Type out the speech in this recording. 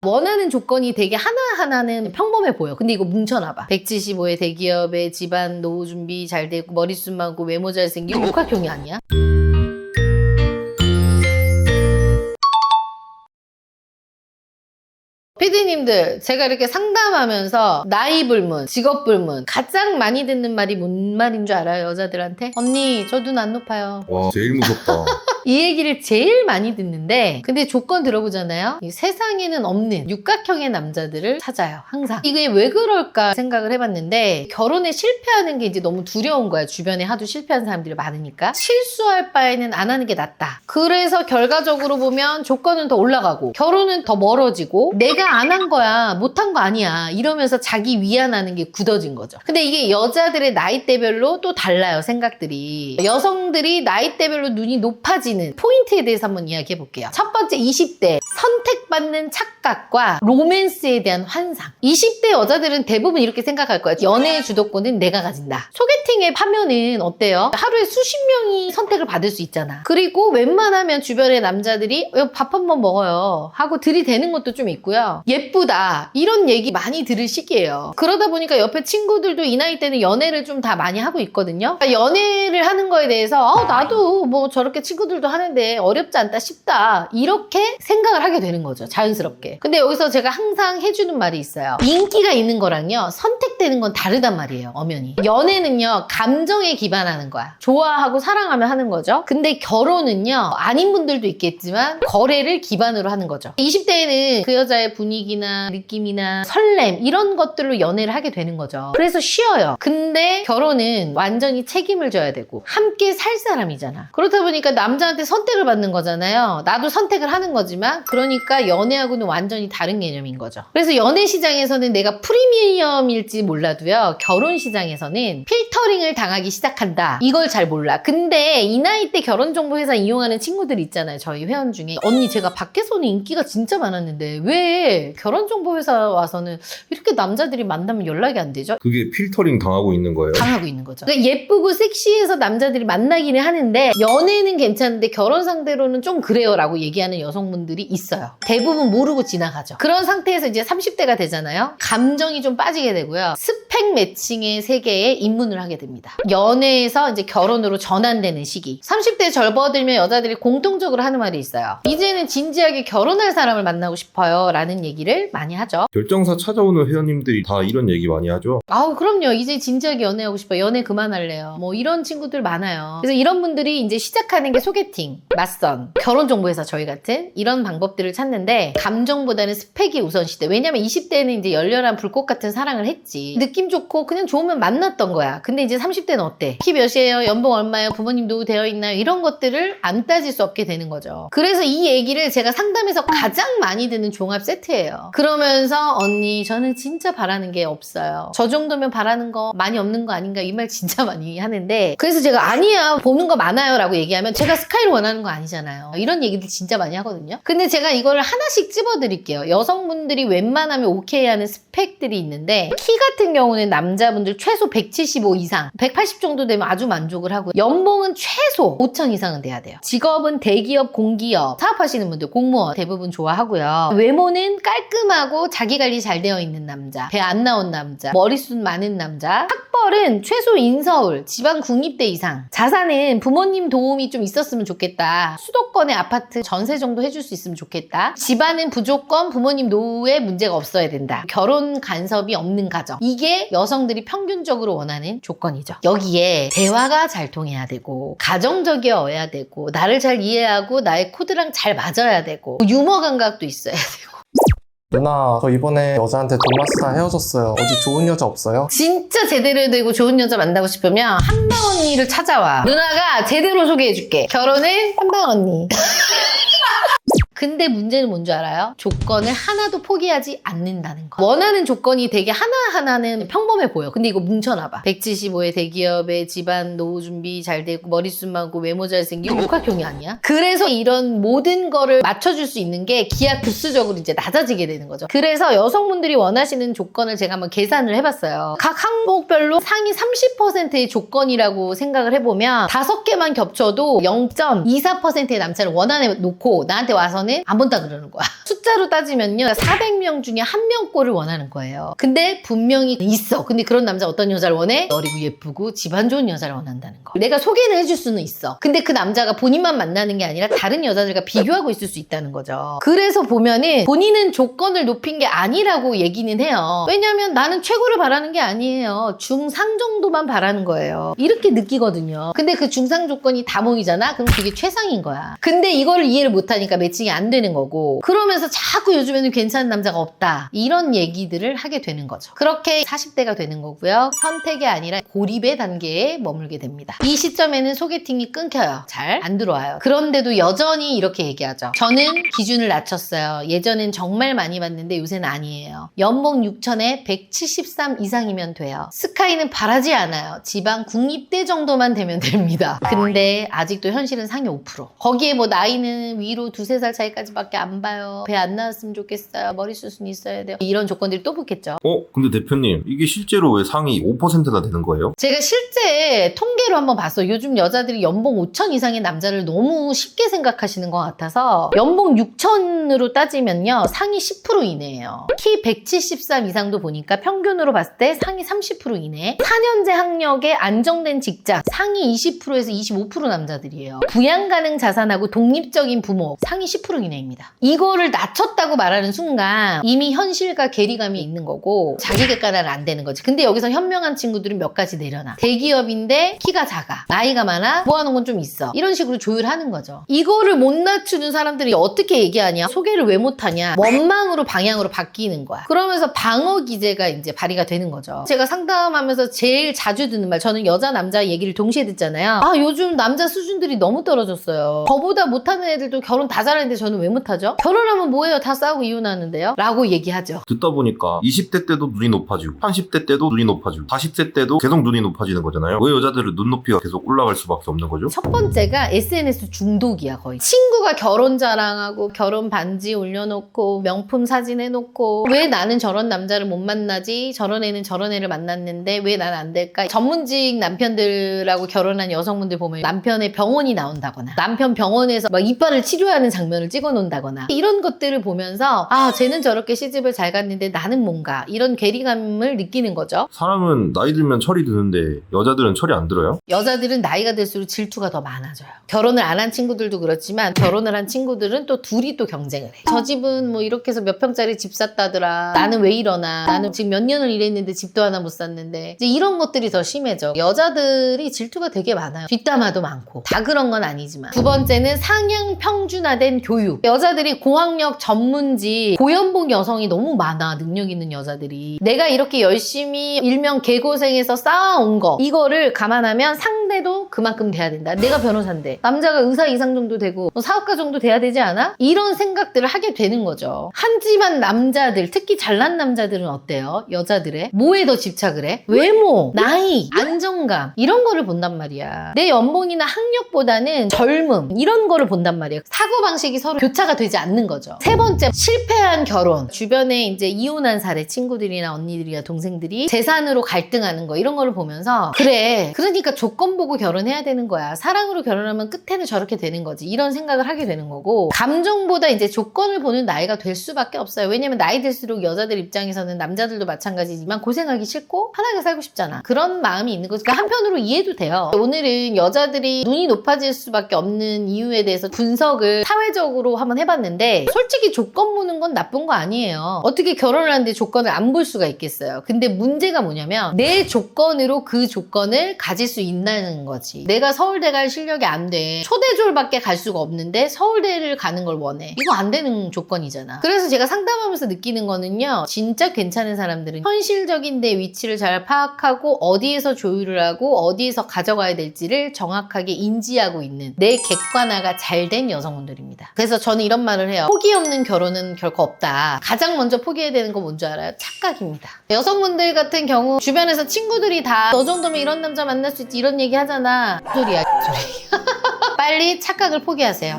원하는 조건이 되게 하나하나는 평범해 보여. 근데 이거 뭉쳐놔봐. 175에 대기업에 집안 노후 준비 잘 되고 머리숱 많고 외모 잘생기고 육각형이 아니야? 피디님들, 제가 이렇게 상담하면서 나이 불문, 직업 불문 가장 많이 듣는 말이 뭔 말인 줄 알아요? 여자들한테? 언니, 저 눈 안 높아요. 와, 제일 무섭다. 이 얘기를 제일 많이 듣는데, 근데 조건 들어보잖아요. 이 세상에는 없는 육각형의 남자들을 찾아요. 항상. 이게 왜 그럴까 생각을 해봤는데, 결혼에 실패하는 게 이제 너무 두려운 거야. 주변에 하도 실패한 사람들이 많으니까. 실수할 바에는 안 하는 게 낫다. 그래서 결과적으로 보면 조건은 더 올라가고 결혼은 더 멀어지고 내가 안 한 거야, 못한 거 아니야 이러면서 자기 위안하는 게 굳어진 거죠. 근데 이게 여자들의 나이대별로 또 달라요. 생각들이. 여성들이 나이대별로 눈이 높아지는 포인트에 대해서 한번 이야기해 볼게요. 첫 번째, 20대 선택받는 착각과 로맨스에 대한 환상. 20대 여자들은 대부분 이렇게 생각할 거야. 연애의 주도권은 내가 가진다. 소개팅에 하면은 어때요? 하루에 수십 명이 선택을 받을 수 있잖아. 그리고 웬만하면 주변의 남자들이 밥 한번 먹어요 하고 들이대는 것도 좀 있고요. 예쁘다 이런 얘기 많이 들을 시기예요. 그러다 보니까 옆에 친구들도 이 나이 때는 연애를 좀 다 많이 하고 있거든요. 그러니까 연애를 하는 거에 대해서 나도 뭐 저렇게 친구들도 하는데 어렵지 않다 싶다 이렇게 생각을 하게 되는 거죠. 자연스럽게. 근데 여기서 제가 항상 해주는 말이 있어요. 인기가 있는 거랑요 선택되는 건 다르단 말이에요. 엄연히. 연애는요 감정에 기반하는 거야. 좋아하고 사랑하며 하는 거죠. 근데 결혼은요 아닌 분들도 있겠지만 거래를 기반으로 하는 거죠. 20대에는 그 여자의 분위기나 느낌이나 설렘 이런 것들로 연애를 하게 되는 거죠. 그래서 쉬어요. 근데 결혼은 완전히 책임을 져야 되고 함께 살 사람이잖아. 그렇다 보니까 남자한테 선택을 받는 거잖아요. 나도 선택을 하는 거지만 그러니까 연애하고는 완전히 다른 개념인 거죠. 그래서 연애 시장에서는 내가 프리미엄일지 몰라도요 결혼 시장에서는 필터링을 당하기 시작한다. 이걸 잘 몰라. 근데 이 나이 때 결혼정보회사 이용하는 친구들 있잖아요. 저희 회원 중에. 언니, 제가 밖에서는 인기가 진짜 많았는데 왜 결혼정보회사 와서는 이렇게 남자들이 만나면 연락이 안 되죠? 그게 필터링 당하고 있는 거예요? 당하고 있는 거죠. 그러니까 예쁘고 섹시해서 남자들이 만나기는 하는데 연애는 괜찮은데 결혼 상대로는 좀 그래요 라고 얘기하는 여성분들이 있어요. 대부분 모르고 지나가죠. 그런 상태에서 이제 30대가 되잖아요. 감정이 좀 빠지게 되고요. 스펙 매칭의 세계에 입문을 하게 됩니다. 연애에서 이제 결혼으로 전환되는 시기. 30대 접어들면 여자들이 공통적으로 하는 말이 있어요. 이제는 진지하게 결혼할 사람을 만나고 싶어요 라는 얘기를 많이 하죠. 결정사 찾아오는 회원님들이 다 이런 얘기 많이 하죠? 아우, 그럼요. 이제 진지하게 연애하고 싶어요. 연애 그만할래요. 뭐 이런 친구들 많아요. 그래서 이런 분들이 이제 시작하는 게 소개팅, 맞선, 결혼정보회사 저희 같은 이런 방법들을 찾는데 감정보다는 스펙이 우선시돼. 왜냐면 20대는 이제 열렬한 불꽃 같은 사랑을 했지. 느낌 좋고 그냥 좋으면 만났던 거야. 근데 이제 30대는 어때? 키 몇이에요? 연봉 얼마예요? 부모님 노후 되어 있나요? 이런 것들을 안 따질 수 없게 되는 거죠. 그래서 이 얘기를 제가 상담에서 가장 많이 듣는 종합 세트예요. 그러면서 언니, 저는 진짜 바라는 게 없어요. 저 정도면 바라는 거 많이 없는 거 아닌가? 이 말 진짜 많이 하는데, 그래서 제가 아니야, 보는 거 많아요 라고 얘기하면 제가 스카이를 원하는 거 아니잖아요. 이런 얘기들 진짜 많이 하거든요. 근데 제가 이거를 하나씩 찝어드릴게요. 여성분들이 웬만하면 오케이 하는 스펙들이 있는데, 키 같은 경우는 남자분들 최소 175 이상, 180 정도 되면 아주 만족을 하고, 연봉은 최소 5천 이상은 돼야 돼요. 직업은 대기업, 공기업, 사업하시는 분들, 공무원 대부분 좋아하고요. 외모는 깔끔하고 자기 관리 잘 되어 있는 남자, 배 안 나온 남자, 머리숱 많은 남자. 학벌은 최소 인서울, 지방 국립대 이상. 자산은 부모님 도움이 좀 있었으면 좋겠다. 수도권의 아파트 전세 정도 해줄 수 있으면 좋겠다. 집안은 무조건 부모님 노후에 문제가 없어야 된다. 결혼 간섭이 없는 가정. 이게 여성들이 평균적으로 원하는 조건이죠. 여기에 대화가 잘 통해야 되고, 가정적이어야 되고, 나를 잘 이해하고 나의 코드랑 잘 맞아야 되고, 유머 감각도 있어야 되고. 누나, 저 이번에 여자한테 돈 마스다 헤어졌어요. 어디 좋은 여자 없어요? 진짜 제대로 되고 좋은 여자 만나고 싶으면 한방 언니를 찾아와. 누나가 제대로 소개해줄게. 결혼은 한방 언니. 근데 문제는 뭔 줄 알아요? 조건을 하나도 포기하지 않는다는 거. 원하는 조건이 되게 하나하나는 평범해 보여. 근데 이거 뭉쳐놔봐. 175에 대기업에 집안 노후 준비 잘 되고 머리숱 많고 외모 잘생기고 육각형이 아니야? 그래서 이런 모든 거를 맞춰줄 수 있는 게 기하급수적으로 이제 낮아지게 되는 거죠. 그래서 여성분들이 원하시는 조건을 제가 한번 계산을 해봤어요. 각 항목별로 상위 30%의 조건이라고 생각을 해보면 5개만 겹쳐도 0.24%의 남자를 원안에 놓고 나한테 와서는 요번에 안 본다 그러는 거야. 숫자로 따지면요 400명 중에 1명 꼴을 원하는 거예요. 근데 분명히 있어. 근데 그런 남자 어떤 여자를 원해? 어리고 예쁘고 집안 좋은 여자를 원한다는 거. 내가 소개를 해줄 수는 있어. 근데 그 남자가 본인만 만나는 게 아니라 다른 여자들과 비교하고 있을 수 있다는 거죠. 그래서 보면은 본인은 조건을 높인 게 아니라고 얘기는 해요. 왜냐면 나는 최고를 바라는 게 아니에요. 중상 정도만 바라는 거예요. 이렇게 느끼거든요. 근데 그 중상 조건이 다 모이잖아? 그럼 그게 최상인 거야. 근데 이거를 이해를 못하니까 매칭이 안 되는 거고, 그러면서 자꾸 요즘에는 괜찮은 남자가 없다, 이런 얘기들을 하게 되는 거죠. 그렇게 40대가 되는 거고요. 선택이 아니라 고립의 단계에 머물게 됩니다. 이 시점에는 소개팅이 끊겨요. 잘 안 들어와요. 그런데도 여전히 이렇게 얘기하죠. 저는 기준을 낮췄어요. 예전엔 정말 많이 받는데 요새는 아니에요. 연봉 6천에 173 이상이면 돼요. 스카이는 바라지 않아요. 지방 국립대 정도만 되면 됩니다. 근데 아직도 현실은 상위 5%. 거기에 뭐 나이는 위로 2-3살 차이까지밖에 안 봐요. 배 안 나왔으면 좋겠어요. 머리숱은 있어야 돼요. 이런 조건들이 또 붙겠죠. 근데 대표님, 이게 실제로 왜 상위 5%나 되는 거예요? 제가 실제 통계로 한번 봤어요. 요즘 여자들이 연봉 5천 이상의 남자를 너무 쉽게 생각하시는 것 같아서 연봉 6천으로 따지면요 상위 10% 이내예요. 키 173 이상도 보니까 평균으로 봤을 때 상위 30% 이내. 4년제 학력에 안정된 직장 상위 20%에서 25% 남자들이에요. 부양 가능 자산하고 독립적인 부모 상위 10% 이내입니다. 이거를 낮췄다고 말하는 순간 이미 현실과 괴리감이 있는 거고 자기 객관화는 안 되는 거지. 근데 여기서 현명한 친구들은 몇 가지 내려놔. 대기업인데 키가 작아, 나이가 많아, 모아놓은 건 좀 있어, 이런 식으로 조율하는 거죠. 이거를 못 낮추는 사람들이 어떻게 얘기하냐, 소개를 왜 못하냐, 원망으로 방향으로 바뀌는 거야. 그러면서 방어 기제가 이제 발휘가 되는 거죠. 제가 상담하면서 제일 자주 듣는 말, 저는 여자 남자 얘기를 동시에 듣잖아요. 요즘 남자 수준들이 너무 떨어졌어요. 저보다 못하는 애들도 결혼 다 잘하는데 저는 왜 못하죠? 결혼하면 뭐해요? 다 싸우고 이혼하는데요? 라고 얘기하죠. 듣다 보니까 20대 때도 눈이 높아지고 30대 때도 눈이 높아지고 40대 때도 계속 눈이 높아지는 거잖아요. 왜 여자들은 눈높이가 계속 올라갈 수밖에 없는 거죠? 첫 번째가 SNS 중독이야. 거의 친구가 결혼 자랑하고 결혼 반지 올려놓고 명품 사진 해놓고, 왜 나는 저런 남자를 못 만나지, 저런 애는 저런 애를 만났는데 왜 난 안 될까. 전문직 남편들하고 결혼한 여성분들 보면 남편의 병원이 나온다거나 남편 병원에서 막 이빨을 치료하는 장면을 찍어 놓는다거나, 이런 것들을 보면서 쟤는 저렇게 시집을 잘 갔는데 나는 뭔가, 이런 괴리감을 느끼는 거죠. 사람은 나이 들면 철이 드는데 여자들은 철이 안 들어요? 여자들은 나이가 들수록 질투가 더 많아져요. 결혼을 안 한 친구들도 그렇지만 결혼을 한 친구들은 또 둘이 또 경쟁을 해. 저 집은 뭐 이렇게 해서 몇 평짜리 집 샀다더라, 나는 왜 이러나, 나는 지금 몇 년을 일했는데 집도 하나 못 샀는데, 이제 이런 것들이 더 심해져. 여자들이 질투가 되게 많아요. 뒷담화도 많고. 다 그런 건 아니지만. 두 번째는 상향 평준화된 교육. 여자들이 고학력 전문직 고연봉 여성이 너무 많아. 능력 있는 여자들이. 내가 이렇게 열심히 일명 개고생해서 쌓아온 거, 이거를 감안하면 상대도 그만큼 돼야 된다. 내가 변호사인데 남자가 의사 이상 정도 되고 사업가 정도 돼야 되지 않아? 이런 생각들을 하게 되는 거죠. 한 집안 남자들, 특히 잘난 남자들은 어때요? 여자들의 뭐에 더 집착을 해? 외모, 나이, 안정감, 이런 거를 본단 말이야. 내 연봉이나 학력보다는 젊음, 이런 거를 본단 말이야. 사고방식이 서로 교차가 되지 않는 거죠. 세 번째, 실패한 결혼. 주변에 이제 이혼한 사례, 친구들이나 언니들이나 동생들이 재산으로 갈등하는 거, 이런 거를 보면서 그래, 그러니까 조건 보고 결혼해야 되는 거야. 사랑으로 결혼하면 끝에는 저렇게 되는 거지, 이런 생각을 하게 되는 거고, 감정보다 이제 조건을 보는 나이가 될 수밖에 없어요. 왜냐면 나이 들수록 여자들 입장에서는 남자들도 마찬가지지만 고생하기 싫고 편하게 살고 싶잖아. 그런 마음이 있는 거죠. 그러니까 한편으로 이해도 돼요. 오늘은 여자들이 눈이 높아질 수밖에 없는 이유에 대해서 분석을 사회적으로 한번 해봤는데, 솔직히 조건 보는 건 나쁜 거 아니에요. 어떻게 결혼을 하는데 조건을 안 볼 수가 있겠어요. 근데 문제가 뭐냐면 내 조건으로 그 조건을 가질 수 있다는 거지. 내가 서울대 갈 실력이 안 돼. 초대졸밖에 갈 수가 없는데 서울대를 가는 걸 원해. 이거 안 되는 조건이잖아. 그래서 제가 상담하면서 느끼는 거는요, 진짜 괜찮은 사람들은 현실적인 내 위치를 잘 파악하고 어디에서 조율을 하고 어디에서 가져가야 될지를 정확하게 인지하고 있는, 내 객관화가 잘 된 여성분들입니다. 그래서 저는 이런 말을 해요. 포기 없는 결혼은 결코 없다. 가장 먼저 포기해야 되는 거 뭔지 알아요? 착각입니다. 여성분들 같은 경우 주변에서 친구들이 다 너 정도면 이런 남자 만날 수 있지, 이런 얘기 하잖아. 소리야, 소리. 빨리 착각을 포기하세요.